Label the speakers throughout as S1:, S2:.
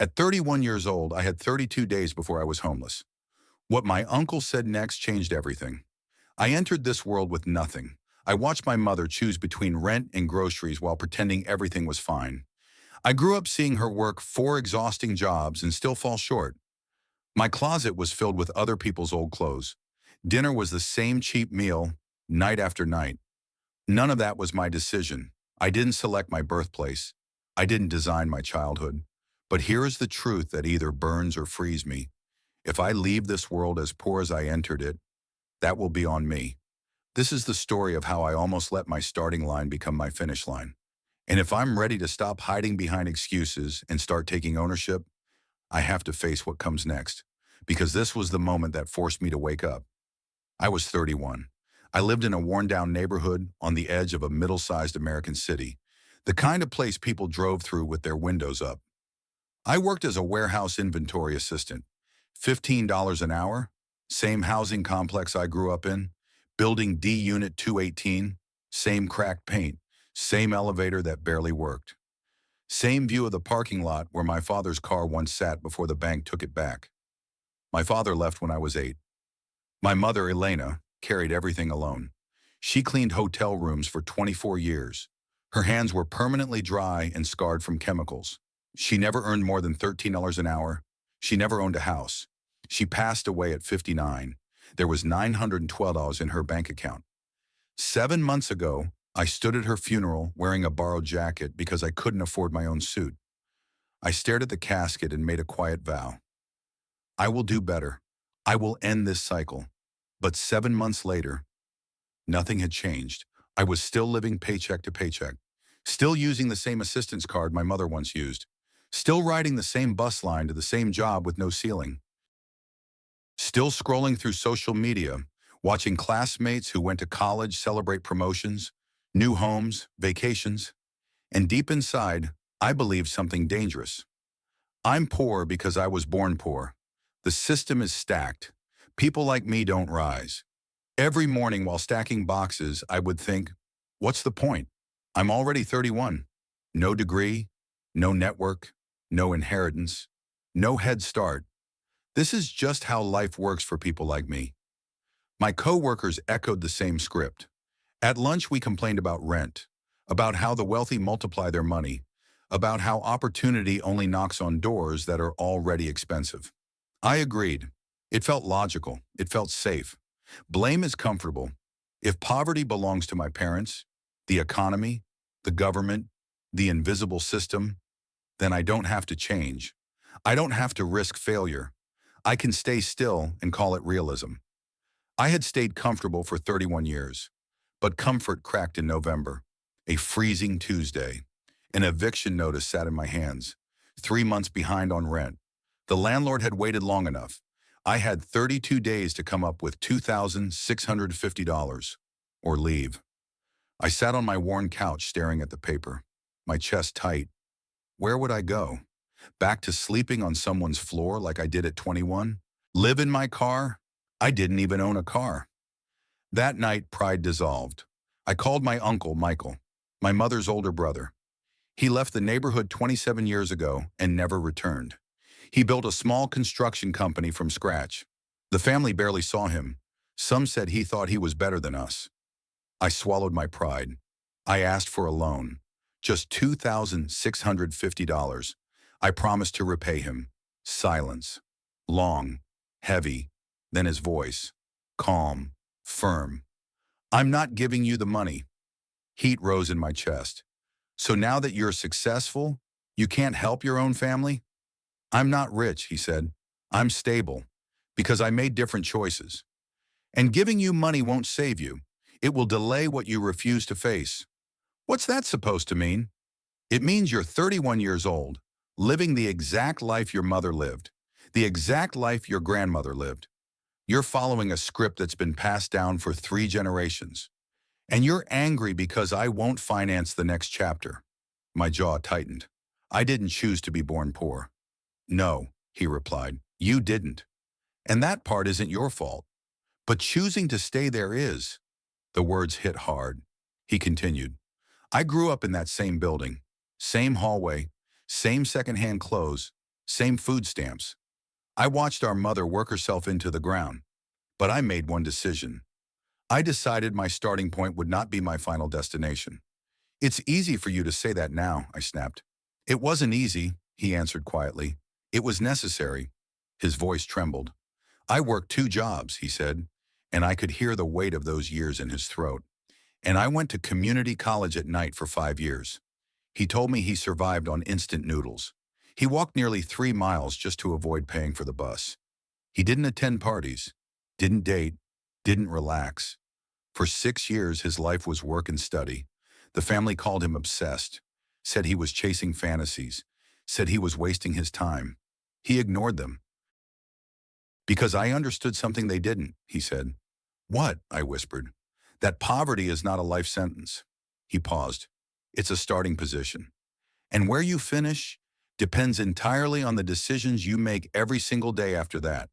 S1: At 31 years old, I had 32 days before I was homeless. What my uncle said next changed everything. I entered this world with nothing. I watched my mother choose between rent and groceries while pretending everything was fine. I grew up seeing her work 4 exhausting jobs and still fall short. My closet was filled with other people's old clothes. Dinner was the same cheap meal, night after night. None of that was my decision. I didn't select my birthplace. I didn't design my childhood. But here is the truth that either burns or frees me. If I leave this world as poor as I entered it, that will be on me. This is the story of how I almost let my starting line become my finish line. And if I'm ready to stop hiding behind excuses and start taking ownership, I have to face what comes next. Because this was the moment that forced me to wake up. I was 31. I lived in a worn-down neighborhood on the edge of a middle-sized American city, the kind of place people drove through with their windows up. I worked as a warehouse inventory assistant, $15 an hour, same housing complex I grew up in, building D Unit 218, same cracked paint, same elevator that barely worked. Same view of the parking lot where my father's car once sat before the bank took it back. My father left when I was 8. My mother, Elena, carried everything alone. She cleaned hotel rooms for 24 years. Her hands were permanently dry and scarred from chemicals. She never earned more than $13 an hour. She never owned a house. She passed away at 59. There was $912 in her bank account. 7 months ago, I stood at her funeral wearing a borrowed jacket because I couldn't afford my own suit. I stared at the casket and made a quiet vow. I will do better. I will end this cycle. But 7 months later, nothing had changed. I was still living paycheck to paycheck, still using the same assistance card my mother once used, still riding the same bus line to the same job with no ceiling, still scrolling through social media, watching classmates who went to college celebrate promotions, new homes, vacations, and deep inside, I believed something dangerous. I'm poor because I was born poor. The system is stacked. People like me don't rise. Every morning while stacking boxes, I would think, what's the point? I'm already 31. No degree, no network, no inheritance, no head start. This is just how life works for people like me. My coworkers echoed the same script. At lunch, we complained about rent, about how the wealthy multiply their money, about how opportunity only knocks on doors that are already expensive. I agreed. It felt logical. It felt safe. Blame is comfortable. If poverty belongs to my parents, the economy, the government, the invisible system, then I don't have to change. I don't have to risk failure. I can stay still and call it realism. I had stayed comfortable for 31 years, but comfort cracked in November. A freezing Tuesday. An eviction notice sat in my hands. 3 months behind on rent. The landlord had waited long enough. I had 32 days to come up with $2,650 or leave. I sat on my worn couch staring at the paper, my chest tight. Where would I go? Back to sleeping on someone's floor like I did at 21? Live in my car? I didn't even own a car. That night, pride dissolved. I called my uncle, Michael, my mother's older brother. He left the neighborhood 27 years ago and never returned. He built a small construction company from scratch. The family barely saw him. Some said he thought he was better than us. I swallowed my pride. I asked for a loan. Just $2,650. I promised to repay him. Silence. Long. Heavy. Then his voice. Calm. Firm. I'm not giving you the money. Heat rose in my chest. So now that you're successful, you can't help your own family? I'm not rich, he said. I'm stable, because I made different choices. And giving you money won't save you. It will delay what you refuse to face. What's that supposed to mean? It means you're 31 years old, living the exact life your mother lived, the exact life your grandmother lived. You're following a script that's been passed down for 3 generations. And you're angry because I won't finance the next chapter. My jaw tightened. I didn't choose to be born poor. No, he replied, you didn't. And that part isn't your fault. But choosing to stay there is. The words hit hard. He continued, I grew up in that same building, same hallway, same secondhand clothes, Same food stamps. I watched our mother work herself into the ground, but I made one decision. I decided my starting point would not be my final destination. It's easy for you to say that now, I snapped. It wasn't easy, he answered quietly. It was necessary. His voice trembled. I worked 2 jobs, he said, and I could hear the weight of those years in his throat. And I went to community college at night for 5 years. He told me he survived on instant noodles. He walked nearly 3 miles just to avoid paying for the bus. He didn't attend parties, didn't date, didn't relax. For 6 years, his life was work and study. The family called him obsessed, said he was chasing fantasies, said he was wasting his time. He ignored them. Because I understood something they didn't, he said. What? I whispered. That poverty is not a life sentence. He paused. It's a starting position. And where you finish depends entirely on the decisions you make every single day after that.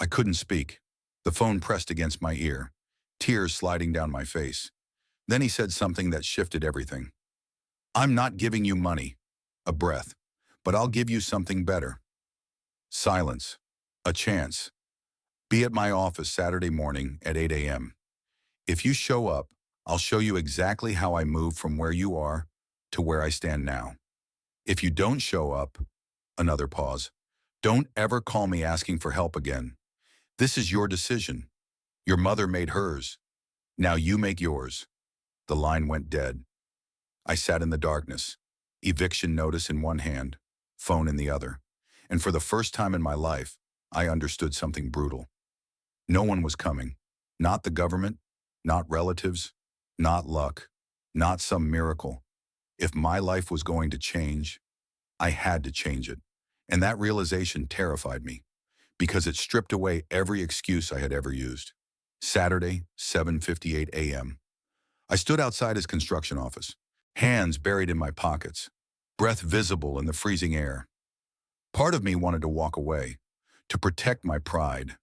S1: I couldn't speak. The phone pressed against my ear, tears sliding down my face. Then he said something that shifted everything. I'm not giving you money, a breath, but I'll give you something better. Silence. A chance. Be at my office Saturday morning at 8 a.m. If you show up, I'll show you exactly how I moved from where you are to where I stand now. If you don't show up, another pause, don't ever call me asking for help again. This is your decision. Your mother made hers. Now you make yours. The line went dead. I sat in the darkness, eviction notice in one hand, phone in the other. And for the first time in my life, I understood something brutal. No one was coming. Not the government, not relatives, not luck, not some miracle. If my life was going to change, I had to change it. And that realization terrified me because it stripped away every excuse I had ever used. Saturday, 7:58 a.m. I stood outside his construction office, hands buried in my pockets, breath visible in the freezing air. Part of me wanted to walk away, to protect my pride,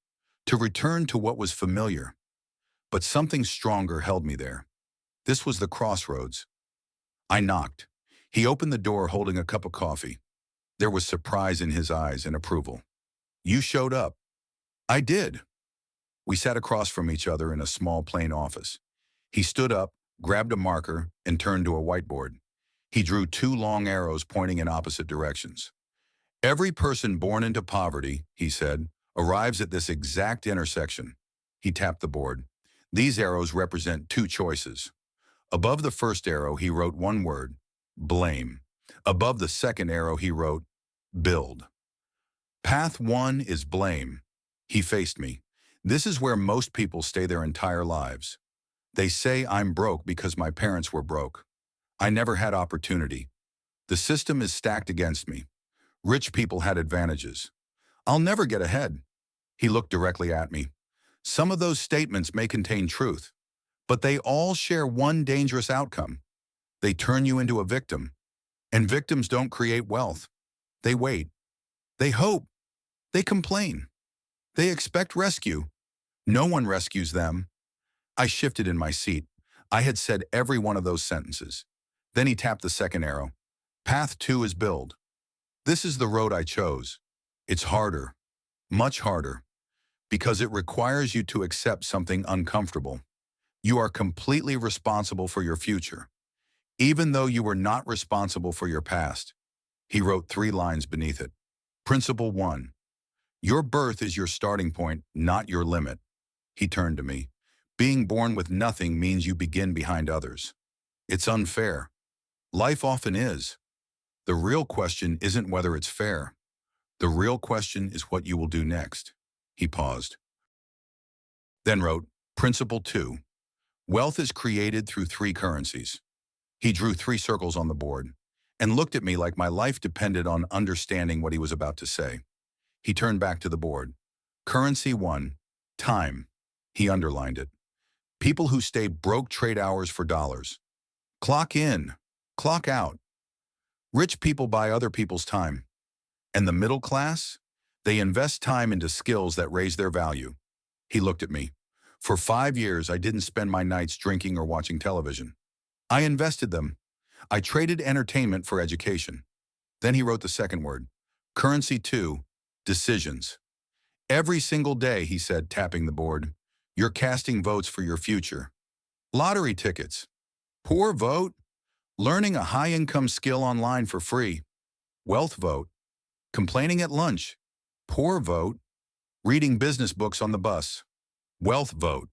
S1: to return to what was familiar. But something stronger held me there. This was the crossroads. I knocked. He opened the door holding a cup of coffee. There was surprise in his eyes and approval. You showed up. I did. We sat across from each other in a small plain office. He stood up, grabbed a marker, and turned to a whiteboard. He drew 2 long arrows pointing in opposite directions. Every person born into poverty, he said, arrives at this exact intersection. He tapped the board. These arrows represent 2 choices. Above the first arrow, he wrote one word, blame. Above the second arrow, he wrote, build. Path 1 is blame. He faced me. This is where most people stay their entire lives. They say I'm broke because my parents were broke. I never had opportunity. The system is stacked against me. Rich people had advantages. I'll never get ahead. He looked directly at me. Some of those statements may contain truth, but they all share one dangerous outcome. They turn you into a victim. And victims don't create wealth. They wait. They hope. They complain. They expect rescue. No one rescues them. I shifted in my seat. I had said every one of those sentences. Then he tapped the second arrow. Path 2 is build. This is the road I chose. It's harder, much harder, because it requires you to accept something uncomfortable. You are completely responsible for your future, even though you were not responsible for your past. He wrote 3 lines beneath it. Principle 1. Your birth is your starting point, not your limit. He turned to me. Being born with nothing means you begin behind others. It's unfair. Life often is. The real question isn't whether it's fair. The real question is what you will do next. He paused. Then wrote, Principle 2. Wealth is created through 3 currencies. He drew 3 circles on the board and looked at me like my life depended on understanding what he was about to say. He turned back to the board. Currency 1, time. He underlined it. People who stay broke trade hours for dollars. Clock in, clock out. Rich people buy other people's time. And the middle class? They invest time into skills that raise their value. He looked at me. For 5 years, I didn't spend my nights drinking or watching television. I invested them. I traded entertainment for education. Then he wrote the second word, Currency 2, decisions. Every single day, he said, tapping the board, you're casting votes for your future. Lottery tickets. Poor vote. Learning a high-income skill online for free. Wealth vote. Complaining at lunch. Poor vote. Reading business books on the bus. Wealth vote.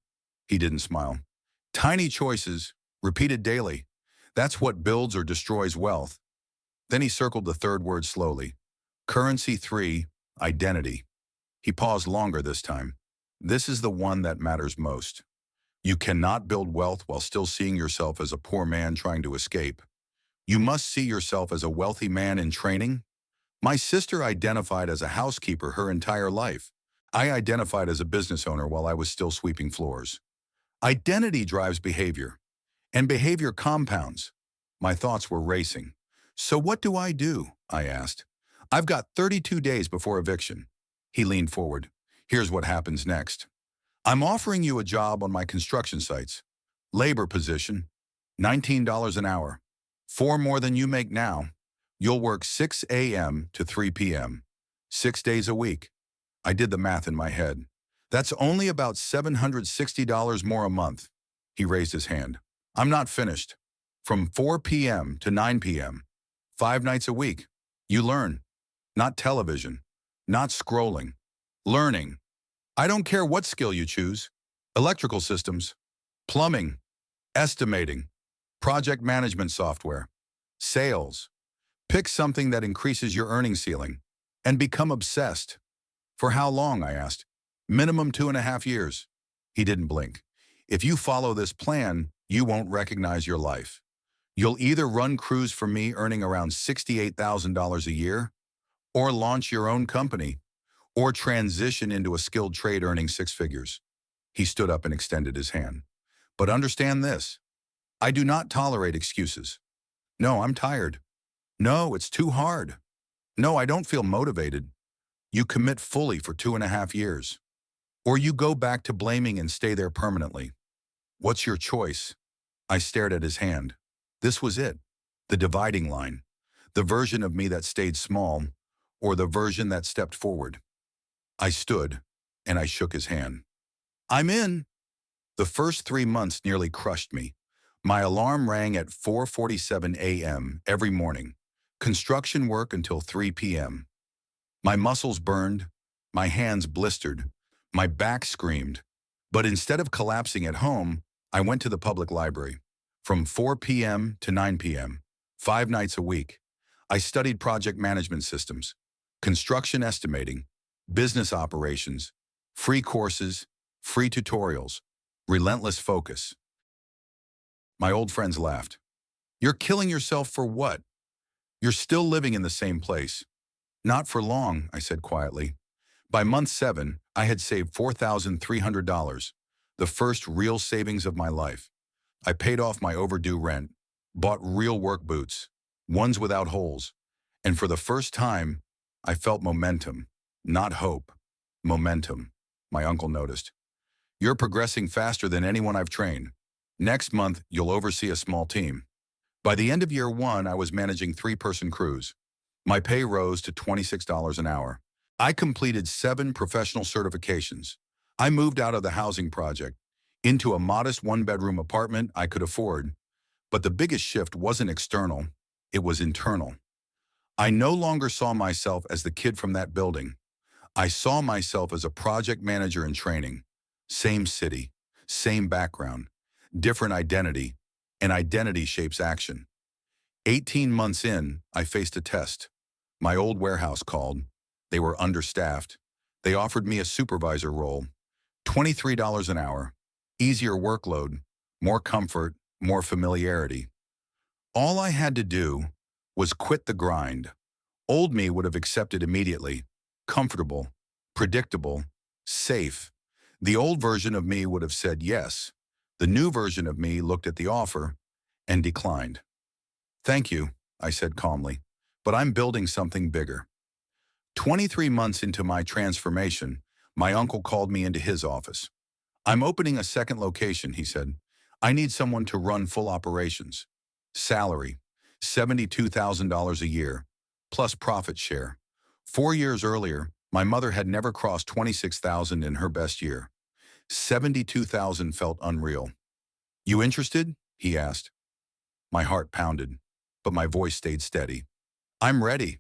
S1: He didn't smile. Tiny choices, repeated daily. That's what builds or destroys wealth. Then he circled the third word slowly. Currency 3, identity. He paused longer this time. This is the one that matters most. You cannot build wealth while still seeing yourself as a poor man trying to escape. You must see yourself as a wealthy man in training. My sister identified as a housekeeper her entire life. I identified as a business owner while I was still sweeping floors. Identity drives behavior, and behavior compounds. My thoughts were racing. So what do? I asked. I've got 32 days before eviction. He leaned forward. Here's what happens next. I'm offering you a job on my construction sites. Labor position, $19 an hour. 4 more than you make now. You'll work 6 a.m. to 3 p.m. 6 days a week. I did the math in my head. That's only about $760 more a month. He raised his hand. I'm not finished. From 4 p.m. to 9 p.m. 5 nights a week. You learn. Not television. Not scrolling. Learning. I don't care what skill you choose. Electrical systems. Plumbing. Estimating. Project management software. Sales. Pick something that increases your earning ceiling. And become obsessed. For how long? I asked. Minimum 2.5 years. He didn't blink. If you follow this plan, you won't recognize your life. You'll either run crews for me earning around $68,000 a year, or launch your own company, or transition into a skilled trade earning 6 figures. He stood up and extended his hand. But understand this. I do not tolerate excuses. No, I'm tired. No, it's too hard. No, I don't feel motivated. You commit fully for 2.5 years. Or you go back to blaming and stay there permanently. What's your choice? I stared at his hand. This was it. The dividing line. The version of me that stayed small, or the version that stepped forward. I stood, and I shook his hand. I'm in. The first 3 months nearly crushed me. My alarm rang at 4:47 a.m. every morning. Construction work until 3 p.m. My muscles burned, my hands blistered, my back screamed. But instead of collapsing at home, I went to the public library. From 4 p.m. to 9 p.m., 5 nights a week. I studied project management systems, construction estimating, business operations, free courses, free tutorials, relentless focus. My old friends laughed. You're killing yourself for what? You're still living in the same place. Not for long, I said quietly. By month 7, I had saved $4,300, the first real savings of my life. I paid off my overdue rent, bought real work boots, ones without holes, and for the first time, I felt momentum, not hope. Momentum, my uncle noticed. You're progressing faster than anyone I've trained. Next month, you'll oversee a small team. By the end of year 1, I was managing 3-person crews. My pay rose to $26 an hour. I completed 7 professional certifications. I moved out of the housing project into a modest 1-bedroom apartment I could afford. But the biggest shift wasn't external, it was internal. I no longer saw myself as the kid from that building. I saw myself as a project manager in training. Same city, same background, different identity, and identity shapes action. 18 months in, I faced a test. My old warehouse called. They were understaffed. They offered me a supervisor role, $23 an hour, easier workload, more comfort, more familiarity. All I had to do was quit the grind. Old me would have accepted immediately, comfortable, predictable, safe. The old version of me would have said yes. The new version of me looked at the offer and declined. Thank you, I said calmly, but I'm building something bigger. 23 months into my transformation, my uncle called me into his office. I'm opening a second location, he said. I need someone to run full operations. Salary, $72,000 a year, plus profit share. 4 years earlier, my mother had never crossed 26,000 in her best year. 72,000 felt unreal. You interested? He asked. My heart pounded, but my voice stayed steady. I'm ready.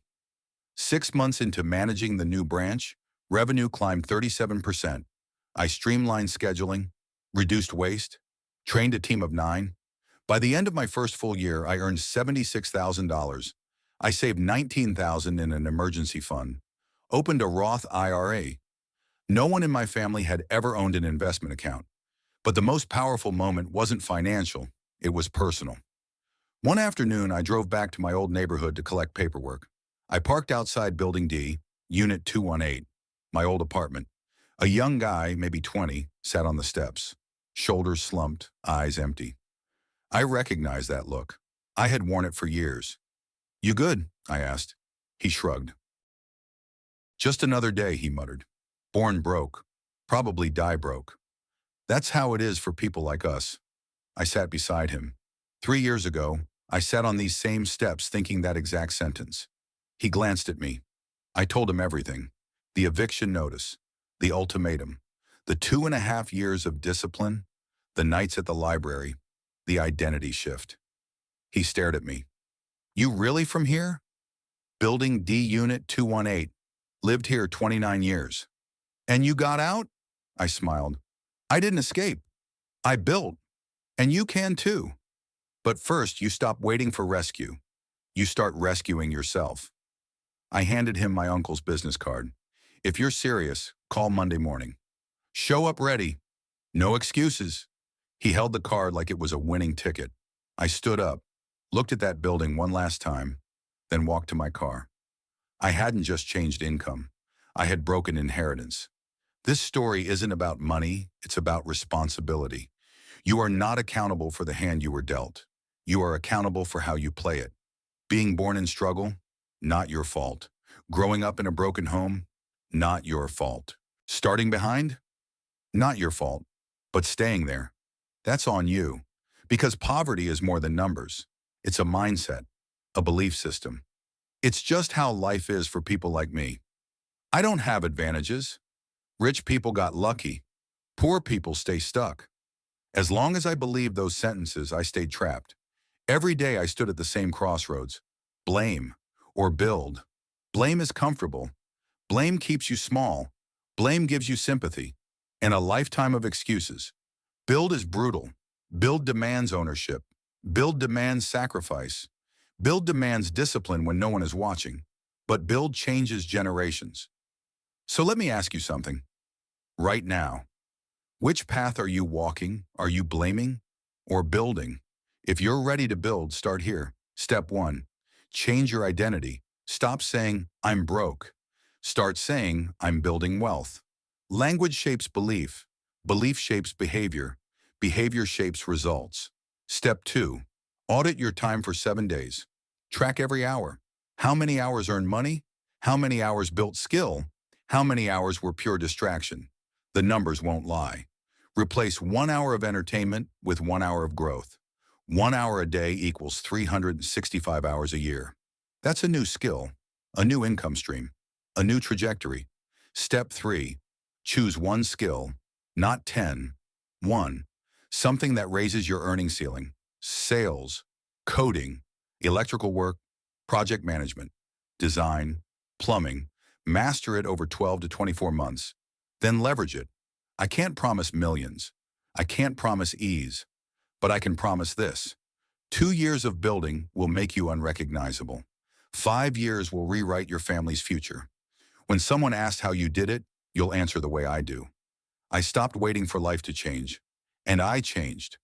S1: 6 months into managing the new branch, revenue climbed 37%. I streamlined scheduling, reduced waste, trained a team of 9. By the end of my first full year, I earned $76,000. I saved $19,000 in an emergency fund, opened a Roth IRA. No one in my family had ever owned an investment account. But the most powerful moment wasn't financial, it was personal. One afternoon, I drove back to my old neighborhood to collect paperwork. I parked outside Building D, Unit 218, my old apartment. A young guy, maybe 20, sat on the steps, shoulders slumped, eyes empty. I recognized that look. I had worn it for years. You good? I asked. He shrugged. Just another day, he muttered. Born broke. Probably die broke. That's how it is for people like us. I sat beside him. 3 years ago, I sat on these same steps thinking that exact sentence. He glanced at me. I told him everything. The eviction notice, the ultimatum, the 2.5 years of discipline, the nights at the library, the identity shift. He stared at me. You really from here? Building D Unit 218. Lived here 29 years. And you got out? I smiled. I didn't escape. I built. And you can too. But first, you stop waiting for rescue. You start rescuing yourself. I handed him my uncle's business card. If you're serious, call Monday morning. Show up ready. No excuses. He held the card like it was a winning ticket. I stood up, looked at that building one last time, then walked to my car. I hadn't just changed income. I had broken inheritance. This story isn't about money, it's about responsibility. You are not accountable for the hand you were dealt. You are accountable for how you play it. Being born in struggle, not your fault. Growing up in a broken home, not your fault. Starting behind, not your fault. But staying there, that's on you. Because poverty is more than numbers. It's a mindset, a belief system. It's just how life is for people like me. I don't have advantages. Rich people got lucky. Poor people stay stuck. As long as I believed those sentences, I stayed trapped. Every day I stood at the same crossroads. Blame or build. Blame is comfortable. Blame keeps you small. Blame gives you sympathy and a lifetime of excuses. Build is brutal. Build demands ownership. Build demands sacrifice. Build demands discipline when no one is watching. But build changes generations. So let me ask you something. Right now, which path are you walking? Are you blaming or building? If you're ready to build, start here. Step 1, change your identity. Stop saying, I'm broke. Start saying, I'm building wealth. Language shapes belief. Belief shapes behavior. Behavior shapes results. Step 2, audit your time for 7 days. Track every hour. How many hours earned money? How many hours built skill? How many hours were pure distraction? The numbers won't lie. Replace 1 hour of entertainment with 1 hour of growth. 1 hour a day equals 365 hours a year. That's a new skill, a new income stream, a new trajectory. Step 3, choose one skill, not 10. 1, something that raises your earning ceiling. Sales, coding, electrical work, project management, design, plumbing. Master it over 12 to 24 months. Then leverage it. I can't promise millions. I can't promise ease. But I can promise this. 2 years of building will make you unrecognizable. 5 years will rewrite your family's future. When someone asks how you did it, you'll answer the way I do. I stopped waiting for life to change. And I changed.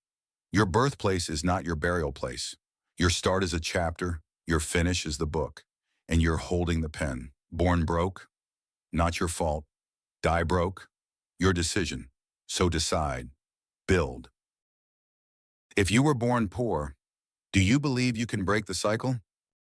S1: Your birthplace is not your burial place. Your start is a chapter. Your finish is the book. And you're holding the pen. Born broke? Not your fault. Die broke? Your decision. So decide. Build. If you were born poor, do you believe you can break the cycle?